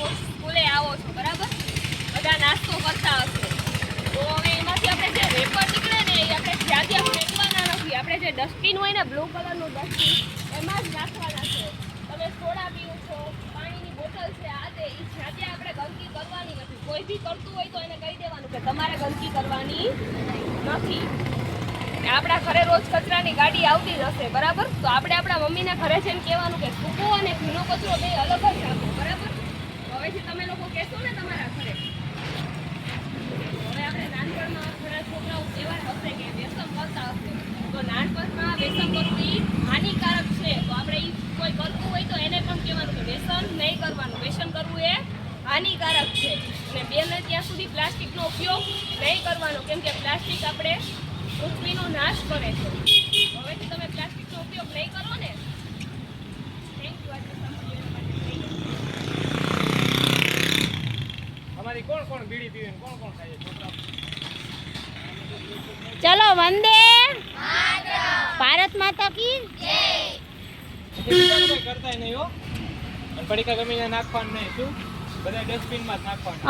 રોજ સ્કૂલે આવો છો બરાબર, બધા નાસ્તો કરતા હશે, તો હવે એમાંથી આપણે જે રેપર નીકળે ને એ આપણે જ્યાં ત્યાં ફેંકવાના નથી. આપણે જે ડસ્ટબિન હોય ને બ્લુ કલરનું ડસ્ટબિન એમાં જ નાખવાના છે. તમે સોડા પીવો છો, પાણીની બોટલ છે, આ તે એ જ્યાં ત્યાં આપણે ગંદકી કરવાની નથી. કોઈ બી કરતું હોય તો એને કહી દેવાનું કે તમારે ગંદકી કરવાની નથી. આપણા ઘરે રોજ કચરાની ગાડી આવતી જ હશે બરાબર, તો આપણે આપણા મમ્મીના ઘરે જઈને કહેવાનું કે સૂકો અને ભીનો કચરો બે અલગ જ રાખો બરાબર. હવેથી તમે લોકો કહેશો ને તમારા ઘરે. હવે આપણે નાનપણમાં ઘણા છોકરાઓ એવા હશે કે વ્યસન કરતા હશે, તો નાનપણમાં વ્યસન કરવું એ હાનિકારક છે. તો આપણે એ કોઈ કરતું હોય તો એને પણ કહેવાનું કે વ્યસન નહીં કરવાનું, વ્યસન કરવું એ હાનિકારક છે. અને બને ત્યાં સુધી પ્લાસ્ટિકનો ઉપયોગ નહીં કરવાનો, કેમ કે પ્લાસ્ટિક આપણે પૃથ્વીનો નાશ કરે છે. હવેથી તમે પ્લાસ્ટિકનો ઉપયોગ નહીં કરો ને. Thank you. અમારી કોણ કોણ બીડી પીવે કોણ કોણ ખાય છોકરા? ચલો વંદે ભારત માતા કી જય. કરતા નહીં હો, પડીકા ગમીને નાખવાનું નહીં. શું બધા ડસ્ટબિનમાં જ નાખવાનું.